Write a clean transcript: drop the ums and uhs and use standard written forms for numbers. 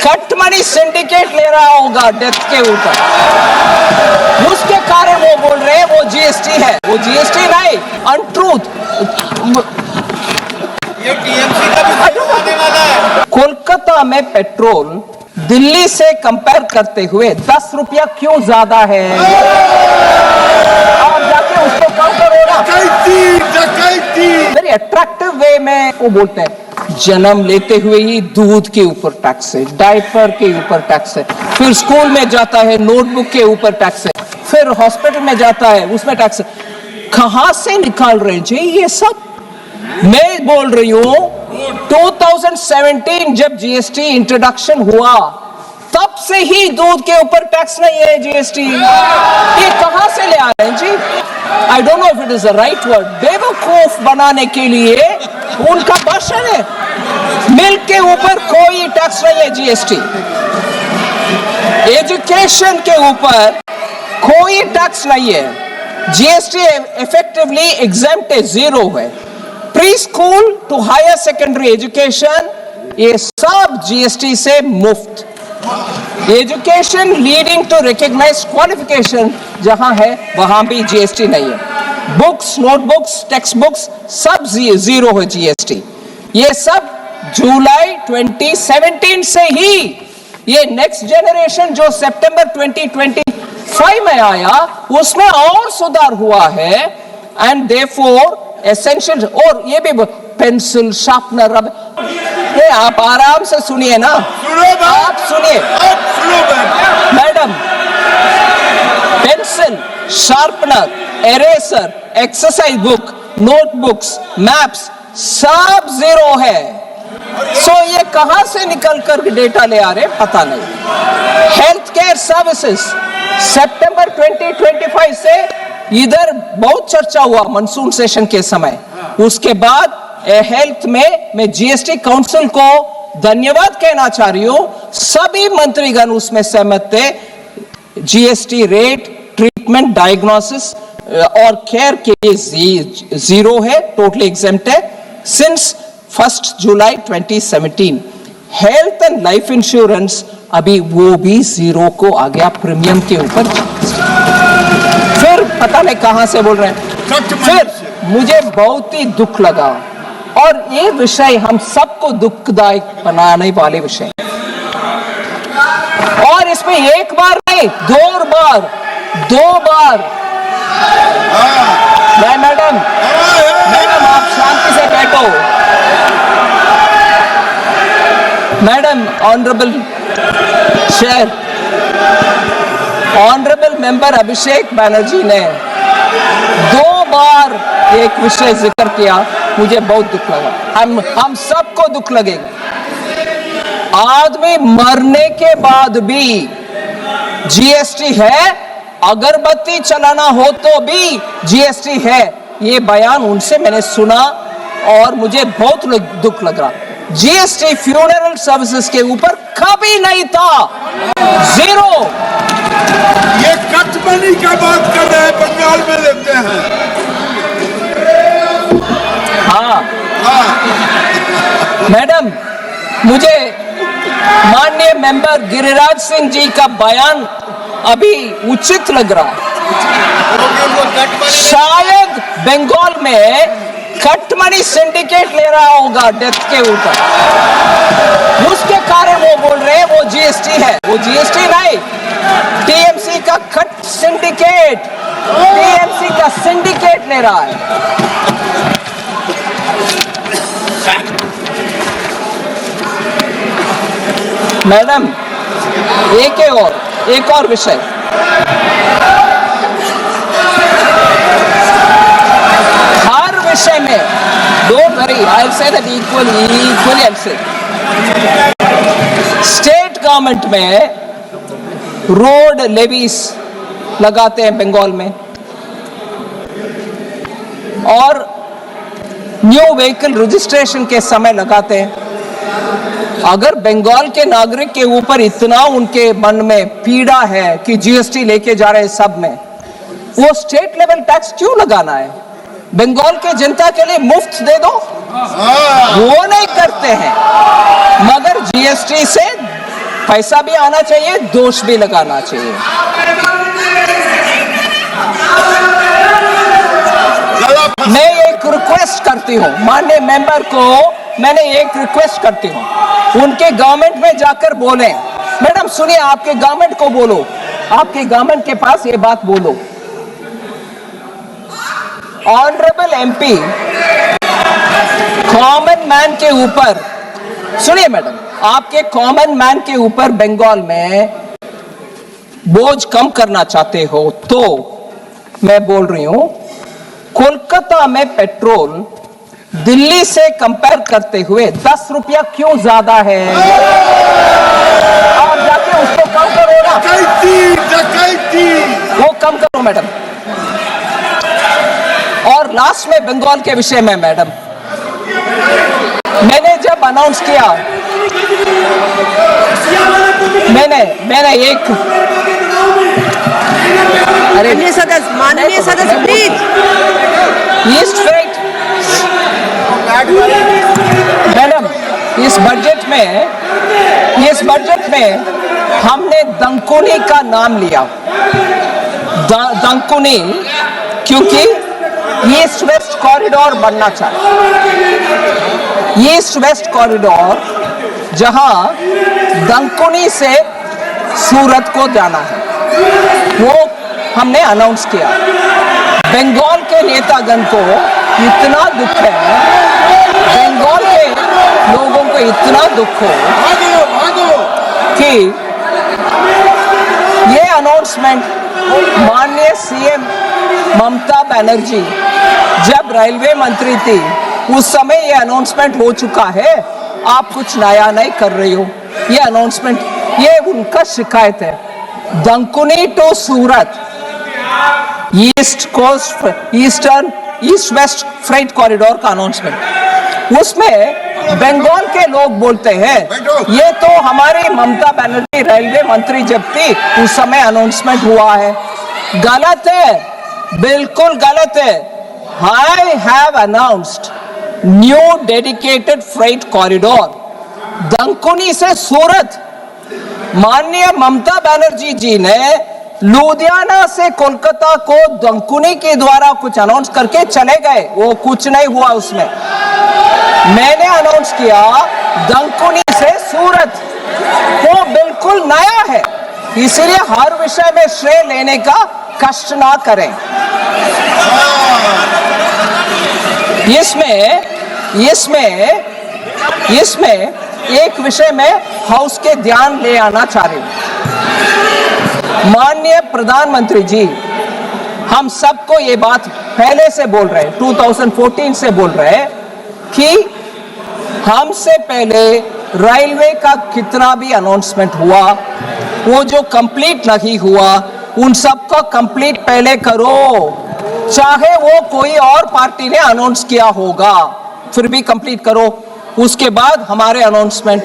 Cut money syndicate ले रहा होगा डेथ के ऊपर, उसके कारण वो बोल रहे हैं वो जीएसटी है। वो जीएसटी नहीं, अनट्रूथ। ये टीएमसी का भी होने वाला है। कोलकाता में पेट्रोल दिल्ली से कंपेयर करते हुए 10 रुपया क्यों ज्यादा है? आप जाके उसको कम करो ना। वेरी अट्रैक्टिव वे में वो बोलते हैं जन्म लेते हुए ही दूध के ऊपर टैक्स है, डायपर के ऊपर टैक्स है, फिर स्कूल में जाता है नोटबुक के ऊपर टैक्स है, फिर हॉस्पिटल में जाता है उसमें टैक्स है। कहां से निकाल रहे जी ये सब? मैं बोल रही हूं 2017 जब जीएसटी इंट्रोडक्शन हुआ तब से ही दूध के ऊपर टैक्स नहीं है जीएसटी। ये कहां से ले आ रहे हैं जी? I don't know if it is the right word. बेवकूफ बनाने के लिए उनका भाषण है। मिल्क के ऊपर कोई टैक्स नहीं है जीएसटी। एजुकेशन के ऊपर कोई टैक्स नहीं है। जीएसटी इफेक्टिवली एग्जेम्प्ट है, जीरो है। Pre school to higher secondary education ये सब जीएसटी से मुफ्त। Education leading to recognised qualification जहां है वहां भी जीएसटी नहीं है। बुक्स, नोटबुक्स, टेक्स्ट बुक्स सब जीरो है जीएसटी। ये सब जुलाई 2017 से ही, ये नेक्स्ट जनरेशन जो सितंबर 2025 में आया उसमें और सुधार हुआ है। एंड देयरफॉर एसेंशियल, और ये भी पेंसिल, शार्पनर, ये आप आराम से सुनिए ना। आप सुनिए madam, pencil, sharpener, eraser, exercise book, notebooks, maps सब जीरो है। सो ये कहां से निकल कर डेटा ले आ रहे पता नहीं। हेल्थ केयर सर्विसेज सितंबर 2025 से इधर बहुत चर्चा हुआ मानसून सेशन के समय। उसके बाद हेल्थ में मैं जीएसटी काउंसिल को धन्यवाद कहना चाह रही हूं। सभी मंत्रीगण उसमें सहमत थे। जीएसटी रेट, ट्रीटमेंट, डायग्नोसिस और केयर के लिए जीरो है, टोटली एग्जेम्प्ट है since 1 July 2017। Health and life insurance अभी वो भी जीरो को आ गया प्रीमियम के ऊपर। फिर पता नहीं कहां से बोल रहे हैं। फिर मुझे बहुत ही दुख लगा, और ये विषय हम सबको दुखदायक बनाने वाले विषय, और इसमें एक बार नहीं दो बार मैडम आप शांति से बैठो। Madam, honourable chair, honourable member Abhishek Banerjee ने 2 बार एक विषय जिक्र किया, मुझे बहुत दुख लगा। हम सबको दुख लगेगा। आदमी मरने के बाद भी जीएसटी है, अगरबत्ती चलाना हो तो भी जीएसटी है। ये बयान उनसे मैंने सुना और मुझे बहुत दुख लग रहा। जीएसटी फ्यूनरल सर्विसेज के ऊपर कभी नहीं था, जीरो। ये कट मनी का बात कर रहे हैं, बंगाल में लेते हैं। हाँ मैडम, मुझे माननीय मेंबर गिरिराज सिंह जी का बयान अभी उचित लग रहा है। शायद बंगाल में कट मनी सिंडिकेट ले रहा होगा डेथ के ऊपर, उसके कारण वो बोल रहे हैं वो जीएसटी है। वो जीएसटी नहीं, टीएमसी का कट सिंडिकेट, टीएमसी का सिंडिकेट ले रहा है। मैडम, एक और विषय, हर विषय में don't worry, I will say that equally I will say, state government में रोड लेवीज लगाते हैं बंगाल में, और न्यू व्हीकल रजिस्ट्रेशन के समय लगाते हैं। अगर बंगाल के नागरिक के ऊपर इतना उनके मन में पीड़ा है कि जीएसटी लेके जा रहे हैं सब में, वो स्टेट लेवल टैक्स क्यों लगाना है? बंगाल के जनता के लिए मुफ्त दे दो, वो नहीं करते हैं। मगर जीएसटी से पैसा भी आना चाहिए, दोष भी लगाना चाहिए। मैं एक रिक्वेस्ट करती हूं माननीय मेंबर को, मैंने एक रिक्वेस्ट करती हूं, उनके गवर्नमेंट में जाकर बोलें, मैडम सुनिए, आपके गवर्नमेंट को बोलो, आपके गवर्नमेंट के पास ये बात बोलो। ऑनरेबल एमपी कॉमन मैन के ऊपर, सुनिए मैडम, आपके कॉमन मैन के ऊपर बंगाल में बोझ कम करना चाहते हो तो मैं बोल रही हूं, कोलकाता में पेट्रोल दिल्ली से कंपेयर करते हुए 10 रुपया क्यों ज्यादा है? आप जाके उसको कम करो ना, वो कम करो मैडम। और लास्ट में बंगाल के विषय में मैडम, मैंने जब अनाउंस किया, मैंने एक, अरे माननीय सदस्य प्लीज, ईस्ट फ्रेट मैडम, इस बजट में हमने दंकुनी का नाम लिया, दंकुनी, क्योंकि ईस्ट वेस्ट कॉरिडोर बनना चाहिए। ईस्ट वेस्ट कॉरिडोर जहां दंकुनी से सूरत को जाना है, वो हमने अनाउंस किया। बंगाल के नेतागण को इतना दुख है, बंगाल के लोगों को इतना दुख हो कि ये अनाउंसमेंट माननीय सीएम ममता बनर्जी जब रेलवे मंत्री थी उस समय ये अनाउंसमेंट हो चुका है, आप कुछ नया नहीं कर रही हो। ये अनाउंसमेंट, ये उनका शिकायत है। Dankuni to Surat east west freight corridor का अनाउंसमेंट, उसमें बंगाल के लोग बोलते हैं ये तो हमारी ममता बनर्जी रेलवे मंत्री जब थी उस समय अनाउंसमेंट हुआ है। गलत है, बिल्कुल गलत है। I have announced new dedicated freight corridor दंकुनी से सूरत। माननीय ममता बनर्जी जी ने लुधियाना से कोलकाता को दंकुनी के द्वारा कुछ अनाउंस करके चले गए, वो कुछ नहीं हुआ उसमें। मैंने अनाउंस किया दंकुनी से सूरत, वो बिल्कुल नया है, इसलिए हर विषय में श्रेय लेने का कष्ट ना करें। इसमें एक विषय में हाउस के ध्यान ले आना चाह रही हूं। माननीय प्रधानमंत्री जी, हम सबको ये बात पहले से बोल रहे हैं, 2014 से बोल रहे हैं कि हमसे पहले रेलवे का कितना भी अनाउंसमेंट हुआ, वो जो कंप्लीट नहीं हुआ उन सब का कंप्लीट पहले करो, चाहे वो कोई और पार्टी ने अनाउंस किया होगा, फिर भी कंप्लीट करो, उसके बाद हमारे अनाउंसमेंट